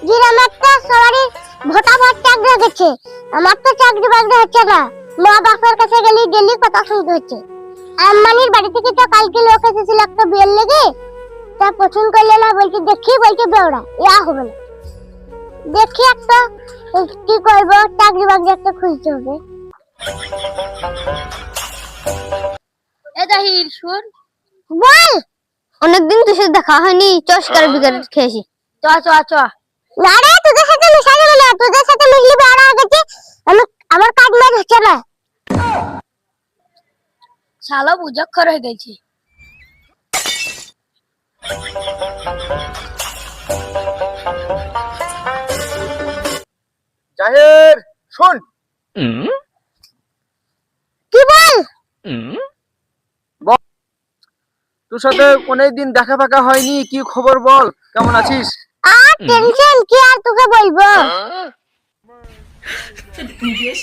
গ্রামেরটা সবারই ভোটাভোট চাকরি গেছে, আমার তো চাকরি বাকরি হচ্ছে না। মা বাপের কাছে গেলি ডেলি কথা শুনতে হচ্ছে। আম্মানির বাড়ি থেকে তো কালকে লোক এসেছিল একটা বিয়ের লেগে, তা পছন্দ করলে না, বলছে দেখি, বলছে বেওড়া ইয়া হবে না। দেখি একটা কি করবো, চাকরি বাকরি একটা খুঁজতে হবে। এ জাহির শুন, বল। অনেকদিন তোর সাথে দেখা হয়নি, চস্কার বিকার খেয়েছি। চ চ চ। না রে, তোদের সাথে মিশা যাবে না, তোদের সাথে মিশলি বেওড়া হয়ে গেছে। আমার কাজ মাজ হচ্ছে না। শালা বুঝাক্ষর হয়ে গেছে। জাহির শোন, কি বল? তোর সাথে অনেকদিন দেখা ফাঁকা হয়নি, কি খবর বল, কেমন আছিস? আর টেনশন কি আর তোকে বলবো?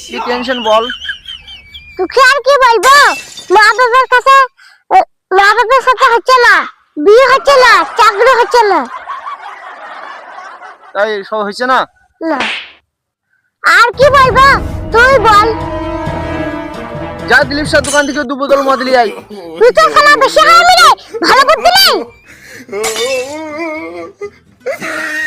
কি টেনশন বল? তোকে আর কি বলবো, মা বাবার কাছে মা বাবার সাথে হচ্ছে না, বিয়ে হচ্ছে না, চাকরি হচ্ছে না। তাই সব হয়েছে না? না, আর কি বলবো তুই বল। যা দিলীপ স্যার দোকান থেকে 2 বোতল মদ নিয়ে আয়। তুই তো শালা বেশি খাওয়াবি রে, ভালো বুদ্ধি নেই।